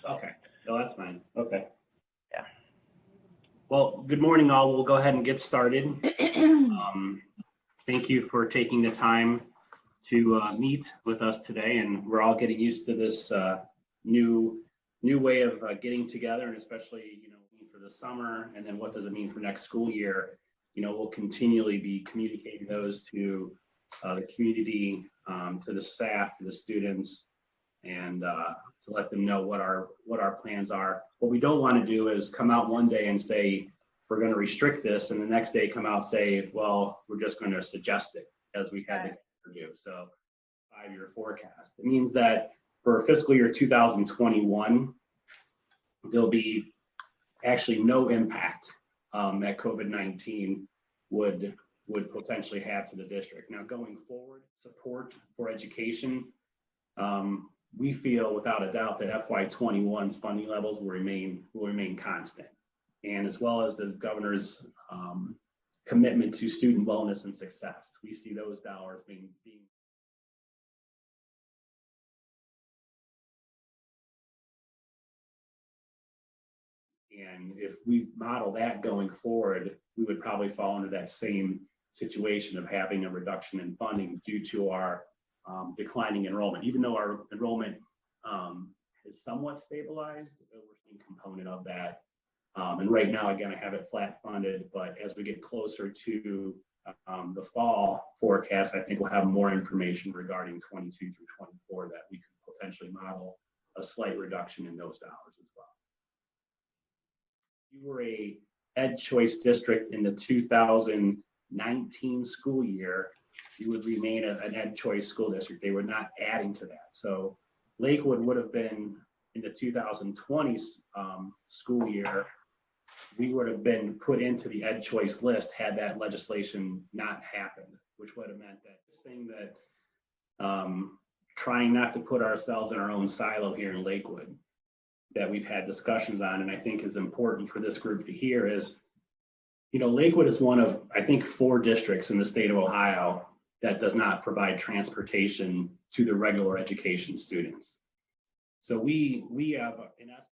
Okay, no, that's fine. Okay. Yeah. Well, good morning, all. We'll go ahead and get started. Thank you for taking the time to meet with us today, and we're all getting used to this new way of getting together, and especially for the summer, and then what does it mean for next school year? We'll continually be communicating those to the community, to the staff, to the students, and to let them know what our plans are. What we don't want to do is come out one day and say we're going to restrict this, and the next day come out and say, well, we're just going to suggest it, as we had to do. So 5-year forecast. It means that for fiscal year 2021, there'll be actually no impact that COVID-19 would potentially have to the district. Now, going forward, support for education, we feel without a doubt that FY21's funding levels will remain constant, and as well as the governor's commitment to student wellness and success. We see those dollars being and if we model that going forward, we would probably fall into that same situation of having a reduction in funding due to our declining enrollment. Even though our enrollment is somewhat stabilized, we're seeing a component of that. And right now, again, I have it flat funded, but as we get closer to the fall forecast, I think we'll have more information regarding 22 through 24 that we could potentially model a slight reduction in those dollars as well. If you were a Ed Choice district in the 2019 school year, you would remain an Ed Choice school district. They were not adding to that. So Lakewood would have been in the 2020 school year, we would have been put into the Ed Choice list had that legislation not happened, which would have meant that this thing that trying not to put ourselves in our own silo here in Lakewood that we've had discussions on, and I think is important for this group to hear is, Lakewood is one of, I think, 4 districts in the state of Ohio that does not provide transportation to the regular education students. So we have, in essence,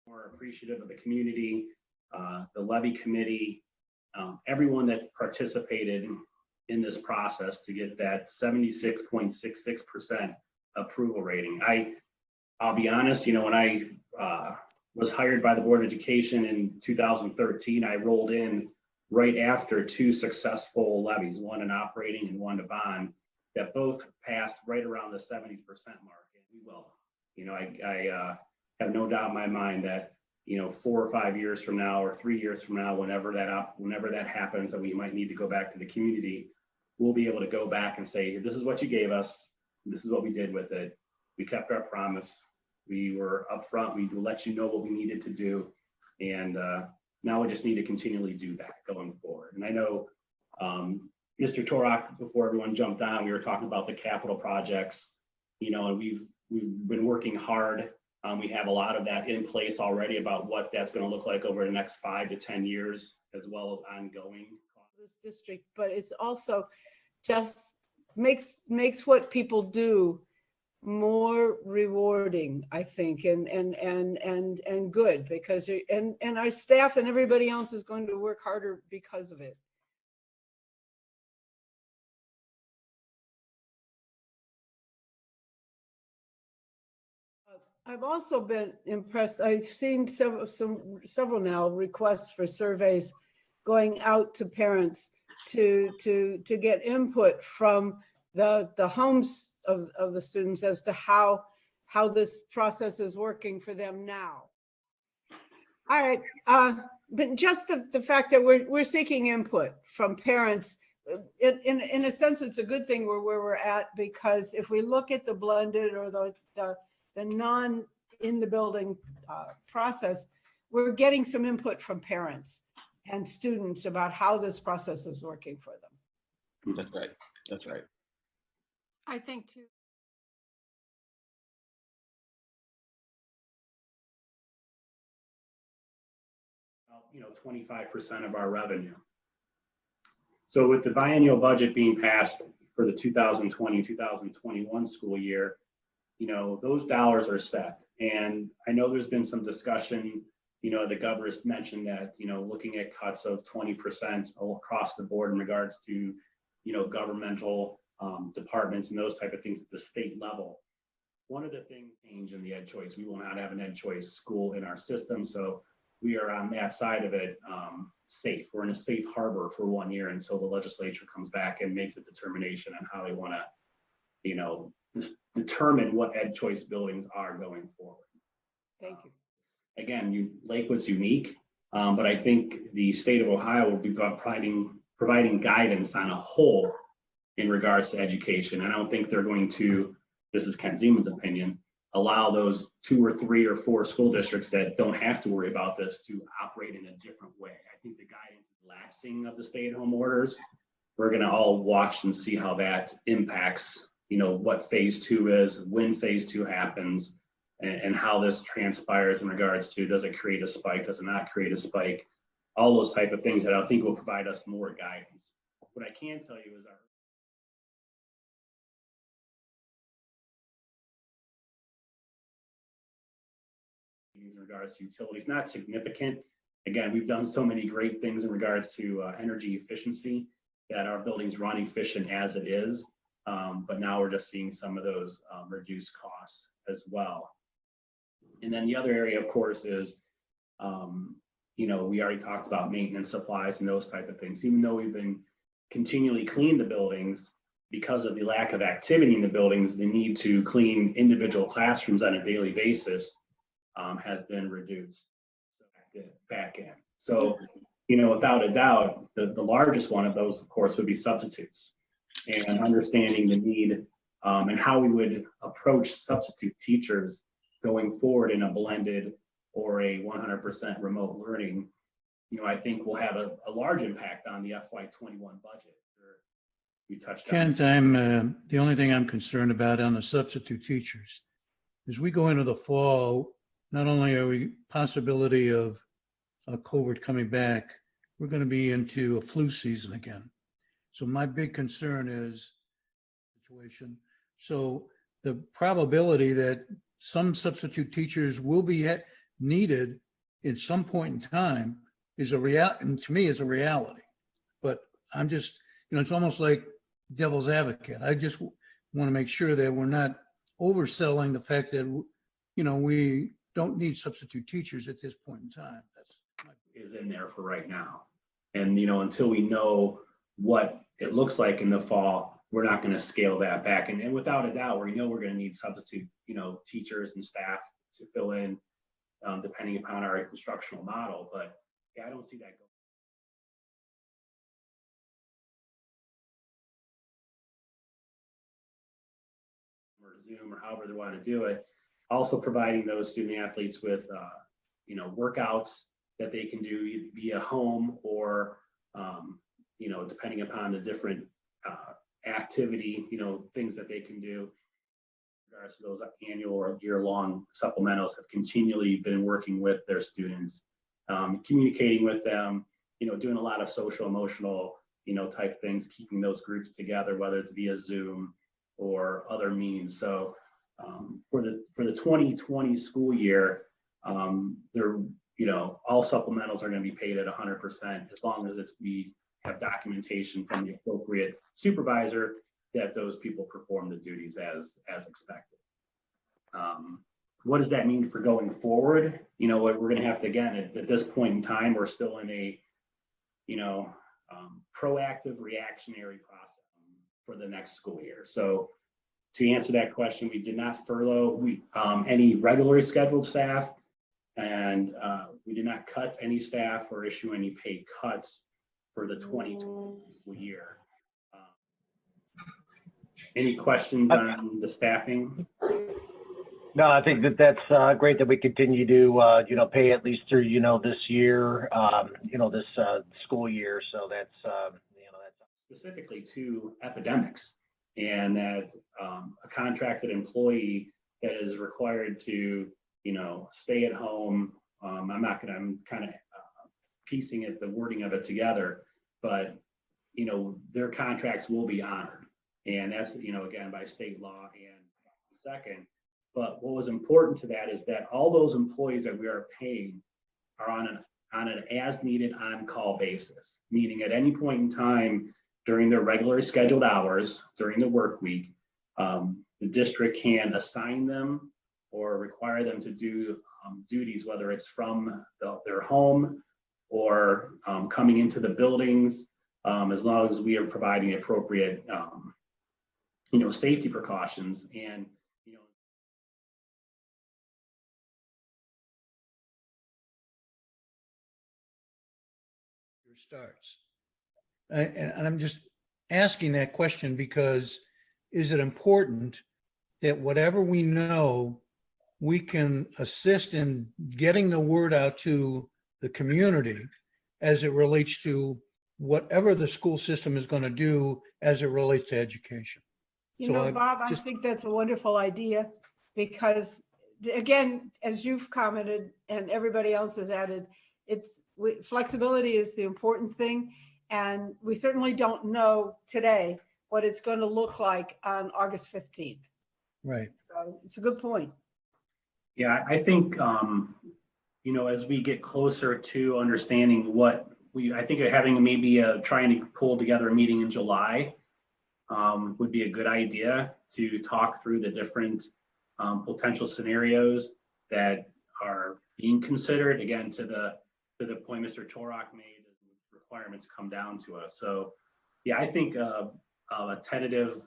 more appreciative of the community, the levy committee, everyone that participated in this process to get that 76.66% approval rating. I'll be honest, when I was hired by the Board of Education in 2013, I rolled in right after 2 successful levies, one in operating and one to bond, that both passed right around the 70% mark. And we will. I have no doubt in my mind that 4 or 5 years from now, or 3 years from now, whenever that happens, and we might need to go back to the community, we'll be able to go back and say, this is what you gave us. This is what we did with it. We kept our promise. We were upfront. We let you know what we needed to do. And now we just need to continually do that going forward. And I know Mr. Torok, before everyone jumped on, we were talking about the capital projects, and we've been working hard. We have a lot of that in place already about what that's going to look like over the next 5 to 10 years, as well as ongoing. This district, but it's also just makes what people do more rewarding, I think, and good, because and our staff and everybody else is going to work harder because of it. I've also been impressed. I've seen several now requests for surveys going out to parents to get input from the homes of the students as to how this process is working for them now. All right, but just the fact that we're seeking input from parents, in a sense, it's a good thing where we're at, because if we look at the blended or the non in the building process, we're getting some input from parents and students about how this process is working for them. That's right. That's right. I think too. 25% of our revenue. So with the biennial budget being passed for the 2020-2021 school year, those dollars are set. And I know there's been some discussion, the governor's mentioned that, looking at cuts of 20% across the board in regards to, governmental departments and those type of things at the state level. One of the things change in the Ed Choice, we will not have an Ed Choice school in our system. So we are on that side of it safe. We're in a safe harbor for 1 year until the legislature comes back and makes a determination on how they want to, determine what Ed Choice buildings are going forward. Thank you. Again, Lakewood's unique, but I think the state of Ohio will be providing guidance on a whole in regards to education. I don't think they're going to, this is Ken Zeman's opinion, allow those 2 or 3 or 4 school districts that don't have to worry about this to operate in a different way. I think the guidance is lapsing of the stay-at-home orders. We're going to all watch and see how that impacts, what phase 2 is, when phase 2 happens, and how this transpires in regards to, does it create a spike, does it not create a spike, all those type of things that I think will provide us more guidance. What I can tell you is in regards to utilities, not significant. Again, we've done so many great things in regards to energy efficiency that our buildings run efficient as it is. But now we're just seeing some of those reduced costs as well. And then the other area, of course, is, we already talked about maintenance supplies and those type of things. Even though we've been continually clean the buildings, because of the lack of activity in the buildings, the need to clean individual classrooms on a daily basis has been reduced back in. So, without a doubt, the largest one of those, of course, would be substitutes, and understanding the need and how we would approach substitute teachers going forward in a blended or a 100% remote learning. I think will have a large impact on the FY21 budget. We touched on. Kent, the only thing I'm concerned about on the substitute teachers is we go into the fall, not only are we possibility of COVID coming back, we're going to be into a flu season again. So my big concern is situation. So the probability that some substitute teachers will be needed at some point in time is and to me is a reality. But I'm just, it's almost like devil's advocate. I just want to make sure that we're not overselling the fact that, we don't need substitute teachers at this point in time. That's is in there for right now. And, until we know what it looks like in the fall, we're not going to scale that back. And without a doubt, we know we're going to need substitute, teachers and staff to fill in, depending upon our instructional model. But yeah, I don't see that going. Or Zoom or however they want to do it. Also providing those student athletes with, workouts that they can do via home or, depending upon the different activity, things that they can do. In regards to those annual or year-long supplementals, have continually been working with their students, communicating with them, doing a lot of social emotional, type things, keeping those groups together, whether it's via Zoom or other means. So for the 2020 school year, they're, all supplementals are going to be paid at 100% as long as we have documentation from the appropriate supervisor that those people perform the duties as expected. What does that mean for going forward? We're going to have to, again, at this point in time, we're still in a, proactive reactionary process for the next school year. So to answer that question, we did not furlough any regularly scheduled staff, and we did not cut any staff or issue any pay cuts for the 2020 school year. Any questions on the staffing? No, I think that's great that we continue to, pay at least through, this year, this school year. So that's, that's specifically to epidemics, and that a contracted employee that is required to, stay at home. I'm kind of piecing the wording of it together, but, their contracts will be honored. And that's, again, by state law and second. But what was important to that is that all those employees that we are paying are on an as needed on-call basis, meaning at any point in time during their regularly scheduled hours during the work week, the district can assign them or require them to do duties, whether it's from their home or coming into the buildings, as long as we are providing appropriate, safety precautions. And starts. And I'm just asking that question because is it important that whatever we know, we can assist in getting the word out to the community as it relates to whatever the school system is going to do as it relates to education? Bob, I think that's a wonderful idea because, again, as you've commented and everybody else has added, flexibility is the important thing. And we certainly don't know today what it's going to look like on August 15th. Right. So it's a good point. Yeah, I think, as we get closer to understanding I think having maybe trying to pull together a meeting in July would be a good idea to talk through the different potential scenarios that are being considered, again, to the point Mr. Torok made, requirements come down to us. So yeah, I think a tentative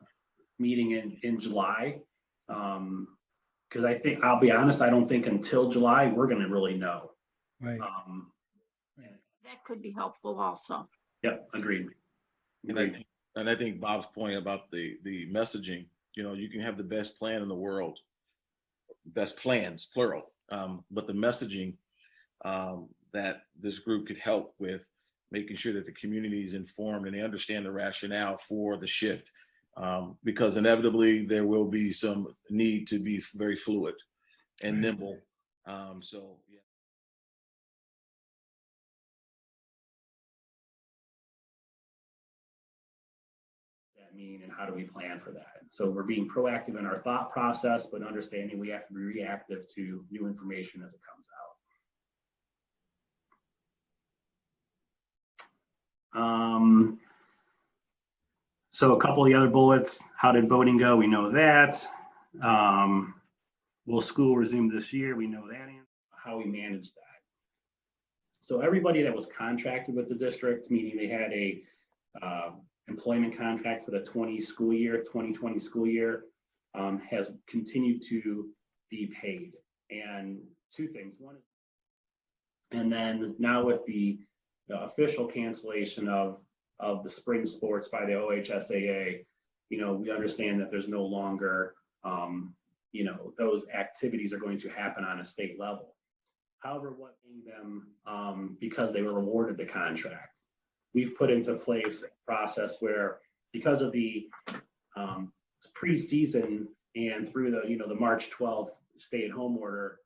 meeting in July, because I'll be honest, I don't think until July we're going to really know. Right. That could be helpful also. Yep, agreed. And I think Bob's point about the messaging, you can have the best plan in the world, best plans, plural, but the messaging that this group could help with making sure that the community is informed and they understand the rationale for the shift, because inevitably there will be some need to be very fluid and nimble. So yeah. That mean and how do we plan for that? So we're being proactive in our thought process, but understanding we have to be reactive to new information as it comes out. So a couple of the other bullets, how did voting go? We know that. Will school resume this year? We know that. How we manage that. So everybody that was contracted with the district, meaning they had a employment contract for the 2020 school year, has continued to be paid. And two things. One is, and then now with the official cancellation of the spring sports by the OHSAA, we understand that there's no longer, those activities are going to happen on a state level. However, what made them, because they were awarded the contract, we've put into place a process where, because of the preseason and through the March 12th stay-at-home order,